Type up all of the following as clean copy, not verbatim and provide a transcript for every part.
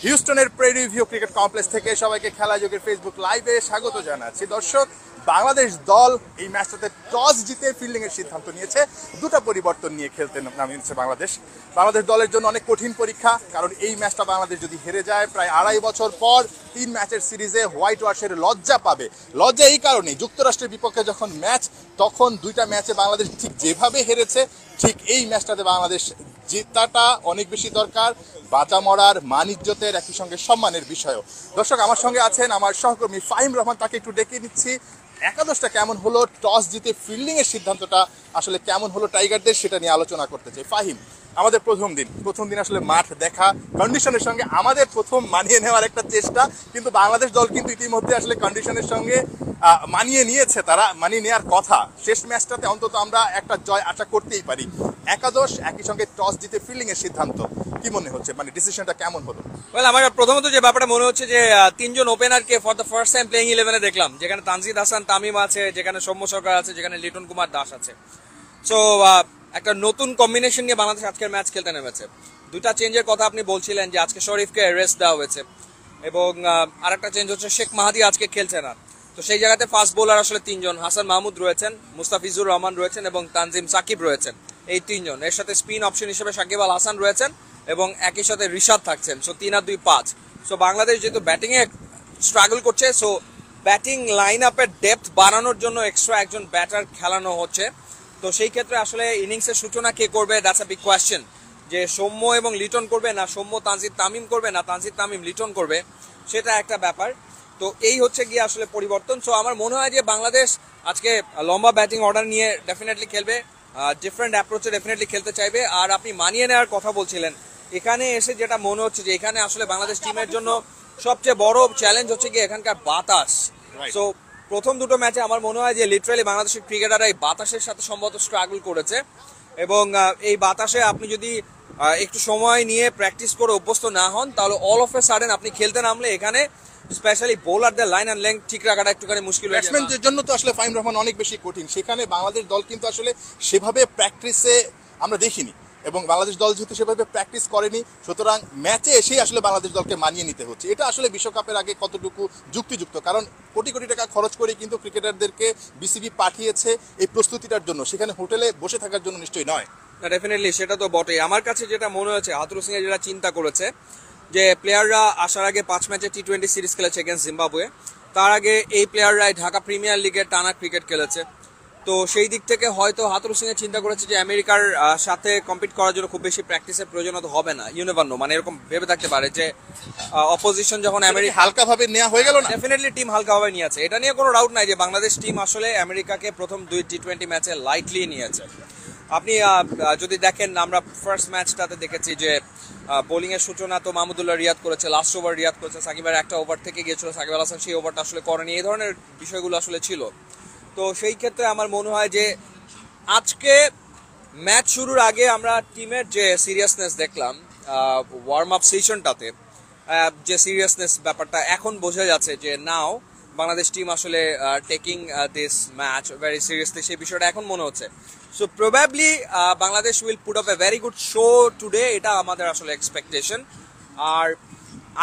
হিউস্টনের prairie view cricket complex থেকে সবাইকে খেলা যোগের ফেসবুক লাইভে স্বাগত জানাচ্ছি। দর্শক, বাংলাদেশ দল এই ম্যাচটাতে টস জিতে ফিল্ডিং এর সিদ্ধান্ত নিয়েছে। দুটো পরিবর্তন নিয়ে খেলতে নামিয়েছে বাংলাদেশ দলের জন্য অনেক কঠিন পরীক্ষা, কারণ এই ম্যাচটা বাংলাদেশ যদি হেরে যায় প্রায় 2.5 বছর পর 3 ম্যাচের সিরিজে হোয়াইট ওয়াশের লজ্জা পাবে। লজ্জা এই কারণে, যুক্তরাষ্ট্রের বিপক্ষে যখন ম্যাচ, তখন দুইটা ম্যাচে বাংলাদেশ ঠিক যেভাবে হেরেছে, ঠিক এই ম্যাচটাতে বাংলাদেশ জেতাটা অনেক বেশি দরকার। বাঁচা মরার, মান ইজ্জতের, একই সঙ্গে সম্মানের বিষয়ও। দর্শক, আমার সঙ্গে আছেন আমার সহকর্মী ফাহিম রহমান, তাকে একটু ডেকে নিচ্ছি। একাদশটা কেমন হলো, টস জিতে ফিল্ডিং এর সিদ্ধান্তটা আসলে কেমন হলো টাইগারদের, সেটা নিয়ে আলোচনা করতে চাই। ফাহিম, আমাদের প্রথম দিন আসলে মাঠ দেখা, কন্ডিশনের সঙ্গে আমাদের প্রথম মানিয়ে নেওয়ার একটা চেষ্টা, কিন্তু বাংলাদেশ দল কিন্তু ইতিমধ্যে আসলে কন্ডিশনের সঙ্গে মানিয়ে নিয়েছে। তারা মানিয়ে নেওয়ার কথা। শেষ ম্যাচটাতে অন্তত আমরা একটা জয় আশা করতেই পারি। একাদশ, একই সঙ্গে টস জিতে ফিল্ডিং এর সিদ্ধান্ত, কি মনে হচ্ছে, মানে ডিসিশনটা কেমন হলো? আমার প্রথমত যে ব্যাপারটা মনে হচ্ছে যে তিনজন ওপেনারকে for the first time playing 11-এ দেখলাম, যেখানে তানজিদ হাসান তামিম আছে, যেখানে সৌম্য সরকার আছে, যেখানে লিটন কুমার দাস আছে। সো একটা নতুন কম্বিনেশন নিয়ে বাংলাদেশ আজকের ম্যাচ খেলতে নেমেছে। দুটা চেঞ্জের কথা আপনি বলছিলেন, যে আজকে শরীফকে রেস্ট দেওয়া হয়েছে, এবং আরেকটা চেঞ্জ হচ্ছে শেখ মাহাদি আজকে খেলছে না। তো সেই জায়গাতে ফাস্ট বোলার আসলে তিনজন, হাসান মাহমুদ রয়েছেন, মুস্তাফিজুর রহমান রয়েছেন এবং তানজিম সাকিব রয়েছেন। এই তিনজন, এর সাথে স্পিন অপশন হিসেবে সাকিব আল হাসান রয়েছেন এবং একই সাথে রিশাদ থাকছেন। সো 3 আর 2 5। সো বাংলাদেশ যেহেতু ব্যাটিংয়ে স্ট্রাগল করছে, সো ব্যাটিং লাইন আপের ডেপথ বাড়ানোর জন্য এক্সট্রা একজন ব্যাটার খেলানো হচ্ছে। তো সেই ক্ষেত্রে আসলে ইনিংসের সূচনা কে করবে, দ্যাটস আ বিগ কোয়েশ্চেন। যে সৌম্য এবং লিটন করবে, না সৌম্য তানজিদ তামিম করবে, না তানজিদ তামিম লিটন করবে, সেটা একটা ব্যাপার। তো এই হচ্ছে গিয়ে আসলে পরিবর্তন। সো আমার মনে হয় যে বাংলাদেশ আজকে লম্বা ব্যাটিং অর্ডার নিয়ে ডেফিনেটলি খেলবে, ডিফারেন্ট অ্যাপ্রোচে ডেফিনেটলি খেলতে চাইবে। আর আপনি মানিয়ে নেওয়ার কথা বলছিলেন, এখানে এসে যেটা মনে হচ্ছে যে এখানে আসলে বাংলাদেশ টিমের জন্য সবচেয়ে বড় চ্যালেঞ্জ হচ্ছে গিয়ে এখানকার বাতাস। সো প্রথম দুটো ম্যাচে আমার মনে হয় যে লিটারালি বাংলাদেশের ক্রিকেটাররা এই বাতাসের সাথে সম্ভবত স্ট্রাগল করেছে, এবং এই বাতাসে আপনি যদি একটু সময় নিয়ে প্র্যাকটিস করে অভ্যস্ত না হন, তাহলে অল অফ এ সাডেন আপনি খেলতে নামলে এখানে স্পেশালি বোলারদের লাইন অ্যান্ড লেংথ ঠিক রাখাটা একটুখানি মুশকিল হয়ে যায়। ব্যাটসম্যানদের জন্য তো আসলে ফাহিম রহমান অনেক বেশি কঠিন। সেখানে বাংলাদেশ দল কিন্তু আসলে সেভাবে প্র্যাকটিসে আমরা দেখিনি, এবং বাংলাদেশ দল যেহেতু সেভাবে প্র্যাকটিস করেনি, সুতরাং ম্যাচে এসেই আসলে বাংলাদেশ দলকে মানিয়ে নিতে হচ্ছে। এটা আসলে বিশ্বকাপের আগে কতটুকু যুক্তিযুক্ত, কারণ কোটি কোটি টাকা খরচ করে কিন্তু ক্রিকেটারদেরকে বিসিবি পাঠিয়েছে এই প্রস্তুতিটার জন্য, সেখানে হোটেলে বসে থাকার জন্য নিশ্চয়ই নয়। ডেফিনেটলি সেটা তো বটেই। আমার কাছে যেটা মনে হচ্ছে, হাথুরু সিং যেটা চিন্তা করেছে, যে প্লেয়াররা আসার আগে 5 ম্যাচে টি20 সিরিজ খেলেছে এগেন্স্ট জিম্বাবুয়ে। তার আগে এই প্লেয়াররাই ঢাকা প্রিমিয়ার লিগের টানা ক্রিকেট খেলেছে। তো সেই দিক থেকে হয়তো হাথুরু সিং চিন্তা করেছে যে আমেরিকার সাথে কম্পিট করার জন্য খুব বেশি প্র্যাকটিসের প্রয়োজন হবে না। ইউ নেভার নো, মানে এরকম ভেবে থাকতে পারে যে অপোজিশন যখন আমেরিকা হালকাভাবে নেওয়া হয়ে গেল না। ডেফিনেটলি টিম হালকাভাবে নিয়েছে, এটা নিয়ে কোনো ডাউট নাই যে বাংলাদেশ টিম আসলে আমেরিকাকে প্রথম 2 টি20 ম্যাচে লাইটলি নিয়েছে। আপনি যদি দেখেন, আমরা ফার্স্ট ম্যাচটাতে দেখেছি যে বোলিংয়ের সূচনা তো মাহমুদুল্লাহ রিয়াদ করেছে, লাস্ট ওভার রিয়াদ করেছে, সাকিবের একটা ওভার থেকে গিয়েছিল, সাকিব আল হাসান সেই ওভারটা আসলে করেনি। এই ধরনের বিষয়গুলো আসলে ছিল। তো সেই ক্ষেত্রে আমার মনে হয় যে আজকে ম্যাচ শুরুর আগে আমরা টিমের যে সিরিয়াসনেস দেখলাম ওয়ার্ম আপ সেশনটাতে, যে সিরিয়াসনেস ব্যাপারটা এখন বোঝা যাচ্ছে যে নাও বাংলাদেশ টিম আসলে taking this match very seriously, সেই বিষয়টা এখন মনে হচ্ছে। So probably Bangladesh will put up a very good show today, এটা আমাদের আসলে এক্সপেকটেশন। আর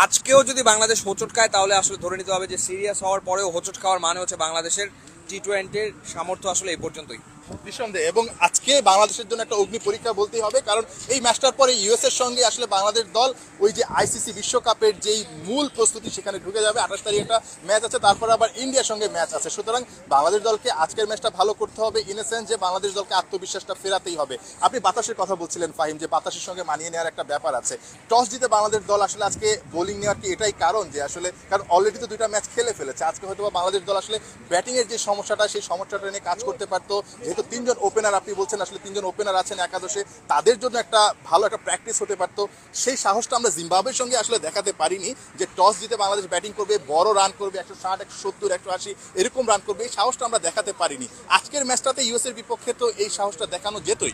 আজকেও যদি বাংলাদেশ হোঁচট খায়, তাহলে আসলে ধরে নিতে হবে যে সিরিয়াস হওয়ার পরেও হোঁচট খাওয়ার মানে হচ্ছে বাংলাদেশের টি20-র সামর্থ্য আসলে এই পর্যন্তই। নিঃসন্দেহে, এবং আজকে বাংলাদেশের জন্য একটা অগ্নি পরীক্ষা বলতেই হবে, কারণ এই ম্যাচটার পরে ইউএস এর সঙ্গে আসলে বাংলাদেশ দল ওই যে আইসিসি বিশ্বকাপের যেই মূল প্রস্তুতি সেখানে ঢুকে যাবে। 28 তারিখে একটা ম্যাচ আছে, তারপরে আবার ইন্ডিয়ার সঙ্গে ম্যাচ আছে। সুতরাং বাংলাদেশ দলকে আজকের ম্যাচটা ভালো করতে হবে, ইন এ সেন্স যে বাংলাদেশ দলকে আত্মবিশ্বাসটা ফেরাতেই হবে। আপনি বাতাসের কথা বলছিলেন ফাহিম, যে বাতাসের সঙ্গে মানিয়ে নেওয়ার একটা ব্যাপার আছে। টস জিতে বাংলাদেশ দল আসলে আজকে বোলিং নেওয়ার কি এটাই কারণ, যে আসলে কারণ অলরেডি তো 2টা ম্যাচ খেলে ফেলেছে, আজকে হয়তো বাংলাদেশ দল আসলে ব্যাটিংয়ের যে সমস্যাটা, সেই সমস্যাটা নিয়ে কাজ করতে পারতো। যেহেতু 3 জন ওপেনার, আপনি বলছেন আসলে 3 জন ওপেনার আছেন একাদশে, তাদের জন্য একটা ভালো একটা প্র্যাকটিস হতে পারতো। সেই সাহসটা আমরা জিম্বাবুয়ের সঙ্গে আসলে দেখাতে পারিনি, যে টস জিতে বাংলাদেশ ব্যাটিং করবে, বড় রান করবে, 160, 170, 180 এরকম রান করবে, এই সাহসটা আমরা দেখাতে পারিনি। আজকের ম্যাচটাতে ইউএস এর বিপক্ষে তো এই সাহসটা দেখানো যেতই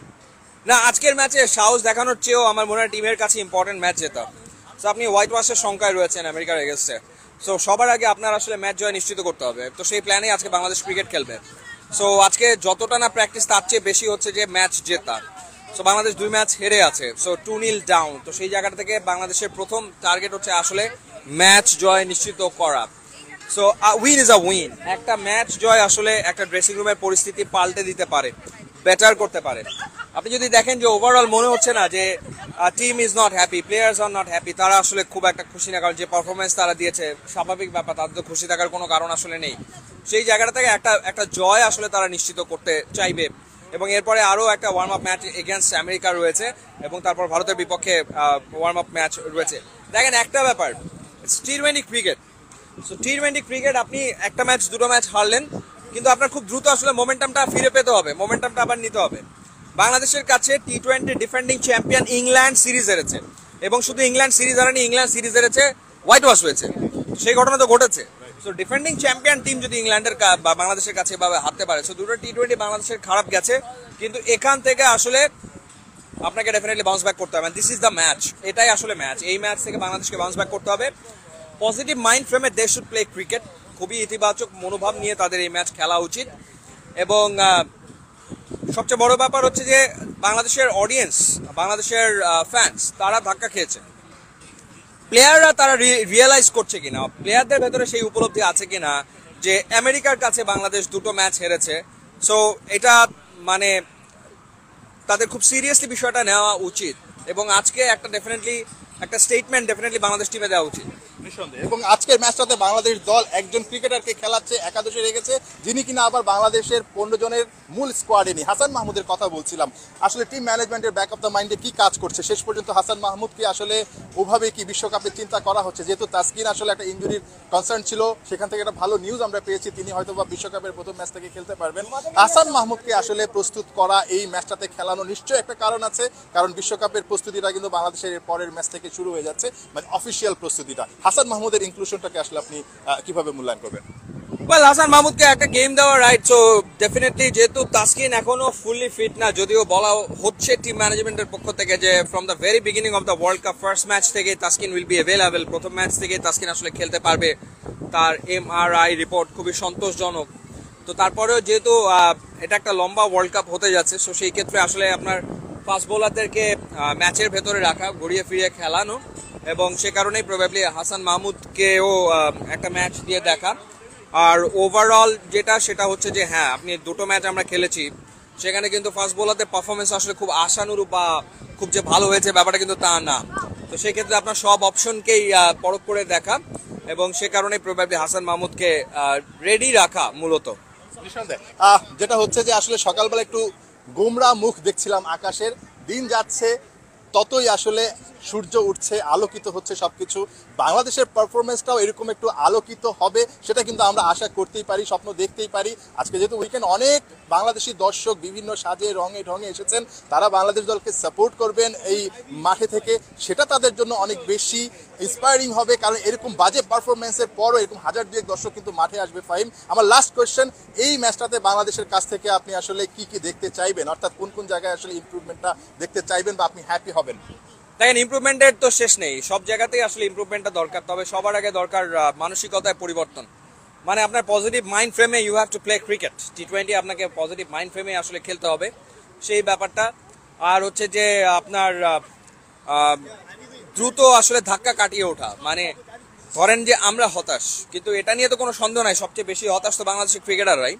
না। আজকের ম্যাচে সাহস দেখানোর চেয়েও আমার মনে হয় টিমের কাছে ইম্পর্টেন্ট ম্যাচ জেতা। সো আপনি হোয়াইট ওয়াশের সংখ্যায় রয়েছেন আমেরিকার এগেন্স্টে, সো সবার আগে আপনার আসলে ম্যাচ জয় নিশ্চিত করতে হবে। তো সেই প্ল্যানেই আজকে বাংলাদেশ ক্রিকেট খেলবে। সো আজকে যতটা না প্র্যাকটিস, তার চেয়ে বেশি হচ্ছে যে ম্যাচ জেতা। সো বাংলাদেশ 2 ম্যাচ হেরে আছে, সো 2-0 ডাউন। তো সেই জায়গাটা থেকে বাংলাদেশের প্রথম টার্গেট হচ্ছে আসলে ম্যাচ জয় নিশ্চিত করা। So win is a win. একটা ম্যাচ জয় আসলে একটা ড্রেসিং রুমের পরিস্থিতি পাল্টে দিতে পারে, বেটার করতে পারে। আপনি যদি দেখেন যে ওভারঅল মনে হচ্ছে না যে team is not happy, players are not happy, তারা আসলে খুব একটা খুশি না, কারণ যে পারফরমেন্স তারা দিয়েছে স্বাভাবিক ব্যাপার, তাদের তো খুশি থাকার কোনো কারণ আসলে নেই। সেই জায়গাটা থেকে একটা জয় আসলে তারা নিশ্চিত করতে চাইবে। এবং এরপরে আরও একটা warm up match against America রয়েছে, এবং তারপর ভারতের বিপক্ষে ওয়ার্ম আপ ম্যাচ রয়েছে। দেখেন একটা ব্যাপার, টি-20 ক্রিকেট। সো টি-20 ক্রিকেট, আপনি একটা ম্যাচ দুটো ম্যাচ হারলেন, কিন্তু আপনার খুব দ্রুত আসলে মোমেন্টামটা ফিরে পেতে হবে, মোমেন্টামটা আবার নিতে হবে। বাংলাদেশের কাছে টি-20 ডিফেন্ডিং চ্যাম্পিয়ন ইংল্যান্ড সিরিজ হেরেছে, এবং শুধু ইংল্যান্ড সিরিজ হারেনি, ইংল্যান্ড সিরিজ হেরেছে, হোয়াইট ওয়াশ হয়েছে, সেই ঘটনা তো ঘটেছে। সো ডিফেন্ডিং চ্যাম্পিয়ন টিম যদি ইংল্যান্ডের বা বাংলাদেশের কাছে এভাবে হারতে পারে, সো দুটো টি-20 বাংলাদেশের খারাপ গেছে, কিন্তু এখান থেকে আসলে আপনাকে ডেফিনেটলি বাউন্স ব্যাক করতে হবে। দিস ইজ দ্য ম্যাচ, এটাই আসলে ম্যাচ। এই ম্যাচ থেকে বাংলাদেশকে বাউন্স ব্যাক করতে হবে। পজিটিভ মাইন্ড ফ্রেমে দে শুড প্লে ক্রিকেট। খুবই ইতিবাচক মনোভাব নিয়ে তাদের এই ম্যাচ খেলা উচিত। এবং সবচেয়ে বড় ব্যাপার হচ্ছে যে বাংলাদেশের অডিয়েন্স, বাংলাদেশের ফ্যান্স, তারা ধাক্কা খেয়েছে। প্লেয়াররা তারা রিয়েলাইজ করছে কিনা, প্লেয়ারদের ভেতরে সেই উপলব্ধি আছে কিনা যে আমেরিকার কাছে বাংলাদেশ দুটো ম্যাচ হেরেছে। সো এটা মানে তাদের খুব সিরিয়াসলি বিষয়টা নেওয়া উচিত, এবং আজকে একটা ডেফিনেটলি একটা স্টেটমেন্ট ডেফিনেটলি বাংলাদেশ টিমে দেওয়া উচিত। এবং আজকের ম্যাচটাতে বাংলাদেশ দল একজন ক্রিকেটারকে খেলাচ্ছে, একাদশে রেখেছে, যিনি কিনা আবার বাংলাদেশের 15 জনের মূল স্কোয়াডে নেই। হাসান মাহমুদের কথা বলছিলাম, আসলে টিম ম্যানেজমেন্টের ব্যাক অফ দ্য মাইন্ডে কি কাজ করছে শেষ পর্যন্ত হাসান মাহমুদকে আসলে ওভাবে কি বিশ্বকাপের চিন্তা করা হচ্ছে? যেহেতু তাসকিন আসলে একটা ইনজুরির কনসার্ন ছিল, সেখান থেকে একটা ভালো নিউজ আমরা পেয়েছি, তিনি হয়তো বা বিশ্বকাপের প্রথম ম্যাচ থেকে খেলতে পারবেন। হাসান মাহমুদকে আসলে প্রস্তুত করা, এই ম্যাচটাতে খেলানো নিশ্চয়ই একটা কারণ আছে, কারণ বিশ্বকাপের প্রস্তুতিটা কিন্তু বাংলাদেশের পরের ম্যাচ থেকে শুরু হয়ে যাচ্ছে, মানে অফিসিয়াল প্রস্তুতিটা। হাসান মাহমুদের ইনক্লুশনটাকে আসলে আপনি কিভাবে মূল্যায়ন করবেন? ওয়েল, হাসান মাহমুদকে একটা গেম দেওয়া রাইট। সো ডেফিনেটলি যেহেতু তাসকিন এখনো ফুললি ফিট না, যদিও বলা হচ্ছে টিম ম্যানেজমেন্টের পক্ষ থেকে যে from the very beginning of the world cup first match থেকে তাসকিন উইল বি অ্যাভেলেবল, প্রথম ম্যাচ থেকে তাসকিন আসলে খেলতে পারবে, তার MRI রিপোর্ট খুবই সন্তোষজনক। তো তারপরেও যেহেতু এটা একটা লম্বা ওয়ার্ল্ড কাপ হতে যাচ্ছে, সো সেই ক্ষেত্রে আসলে আপনার ফাস্ট বোলারদেরকে ম্যাচের ভেতরে রাখা, ঘুরিয়ে ফিরিয়ে খেলানো, এবং সে কারণেই প্রবাবলি হাসান মাহমুদকেও একটা ম্যাচ দিয়ে দেখা। আর ওভারঅল সেটা হচ্ছে যে হ্যাঁ, আপনি দুটো ম্যাচ আমরা খেলেছি, সেখানে কিন্তু ফাস্ট বোলারদের পারফরমেন্স আসলে খুব আশানুরূপ বা খুব যে ভালো হয়েছে ব্যাপারটা কিন্তু তা না। তো সেই ক্ষেত্রে আপনার সব অপশনকেই পরখ করে দেখা, এবং সে কারণে প্রবাবলি হাসান মাহমুদকে রেডি রাখা মূলত। যেটা হচ্ছে যে আসলে সকালবেলা একটু গোমরা মুখ দেখছিলাম আকাশের, দিন যাচ্ছে ততই আসলে সূর্য উঠছে, আলোকিত হচ্ছে সবকিছু। বাংলাদেশের পারফরমেন্সটাও এরকম একটু আলোকিত হবে, সেটা কিন্তু আমরা আশা করতেই পারি, স্বপ্ন দেখতেই পারি। আজকে যেহেতু উইকেন্ড, অনেক বাংলাদেশি দর্শক বিভিন্ন সাজে রঙে ঢঙে এসেছেন, তারা বাংলাদেশ দলকে সাপোর্ট করবেন এই মাঠে থেকে, সেটা তাদের জন্য অনেক বেশি ইন্সপায়ারিং হবে, কারণ এরকম বাজে পারফরমেন্সের পরও এরকম 1000-2 দর্শক কিন্তু মাঠে আসবে। ফাহিম, আমার লাস্ট কোয়েশ্চেন, এই ম্যাচটাতে বাংলাদেশের কাছ থেকে আপনি আসলে কি কি দেখতে চাইবেন, অর্থাৎ কোন কোন জায়গায় আসলে ইমপ্রুভমেন্টটা দেখতে চাইবেন বা আপনি হ্যাপি হবেন? দেখেন, ইমপ্রুভমেন্টের তো শেষ নেই, সব জায়গাতেই আসলে ইমপ্রুভমেন্টটা দরকার, তবে সবার আগে দরকার মানসিকতায় পরিবর্তন। মানে আপনার পজিটিভ মাইন্ড ফ্রেমে you have to play cricket. টি-20 আপনাকে পজিটিভ মাইন্ড ফ্রেমে আসলে খেলতে হবে, সেই ব্যাপারটা। আর হচ্ছে যে আপনার দ্রুত আসলে ধাক্কা কাটিয়ে ওঠা, মানে ধরেন যে আমরা হতাশ, কিন্তু এটা নিয়ে তো কোনো সন্দেহ নাই, সবচেয়ে বেশি হতাশ তো বাংলাদেশের ক্রিকেটাররাই।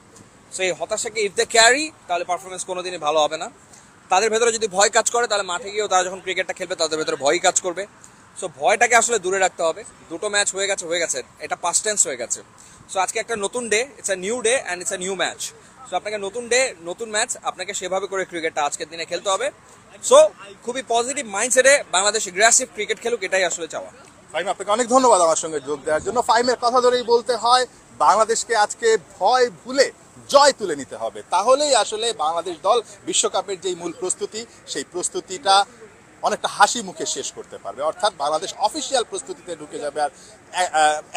সেই হতাশাকে ইফ দে ক্যারি, তাহলে পারফরমেন্স কোনোদিনই ভালো হবে না। তাদের ভেতরে যদি ভয় কাজ করে, তাহলে মাঠে গিয়েও তারা যখন ক্রিকেটটা খেলবে তাদের ভেতরে ভয়ই কাজ করবে। সো ভয়টাকে আসলে দূরে রাখতে হবে। দুটো ম্যাচ হয়ে গেছে, এটা পাস্ট টেন্স হয়ে গেছে। সো আজকে একটা নতুন day, it's a new day and it's a new match. So আপনাকে নতুন ডে, নতুন ম্যাচ, আপনাকে সেভাবে করে ক্রিকেটটা আজকের দিনে খেলতে হবে। সো খুবই পজিটিভ মাইন্ডসেটে বাংলাদেশ অ্যাগ্রেসিভ ক্রিকেট খেলুক, এটাই আসলে চাওয়া। ফাহিম, আপনাকে অনেক ধন্যবাদ আমার সঙ্গে যোগ দেওয়ার জন্য। ফাহিমের কথা ধরেই বলতে হয়, বাংলাদেশকে আজকে ভয় ভুলে জয় তুলে নিতে হবে, তাহলেই আসলে বাংলাদেশ দল বিশ্বকাপের যেই মূল প্রস্তুতি, সেই প্রস্তুতিটা অনেকটা হাসি মুখে শেষ করতে পারবে। অর্থাৎ বাংলাদেশ অফিসিয়াল প্রস্তুতিতে ঢুকে যাবে, আর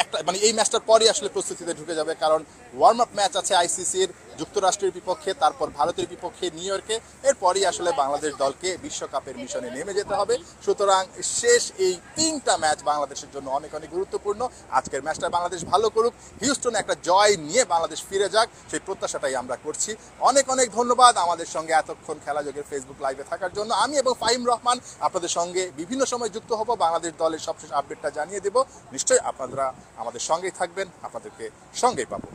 একটা মানে এই ম্যাচটার পরই আসলে প্রস্তুতিতে ঢুকে যাবে, কারণ ওয়ার্ম আপ ম্যাচ আছে আইসিসির যুক্তরাষ্ট্রের বিপক্ষে, তারপর ভারতের বিপক্ষে নিউ ইয়র্কে, এরপরই আসলে বাংলাদেশ দলকে বিশ্বকাপের মিশনে নেমে যেতে হবে। সুতরাং শেষ এই 3টা ম্যাচ বাংলাদেশের জন্য অনেক অনেক গুরুত্বপূর্ণ। আজকের ম্যাচটা বাংলাদেশ ভালো করুক, হিউস্টনে একটা জয় নিয়ে বাংলাদেশ ফিরে যাক, সেই প্রত্যাশাটাই আমরা করছি। অনেক অনেক ধন্যবাদ আমাদের সঙ্গে এতক্ষণ খেলাযোগের ফেসবুক লাইভে থাকার জন্য। আমি এবং ফাহিম রহমান আপনাদের সঙ্গে বিভিন্ন সময় যুক্ত হব, বাংলাদেশ দলের সবশেষ আপডেটটা জানিয়ে দেব। নিশ্চয়ই আপনারা আমাদের সঙ্গেই থাকবেন, আপনাদেরকে সঙ্গেই পাবো।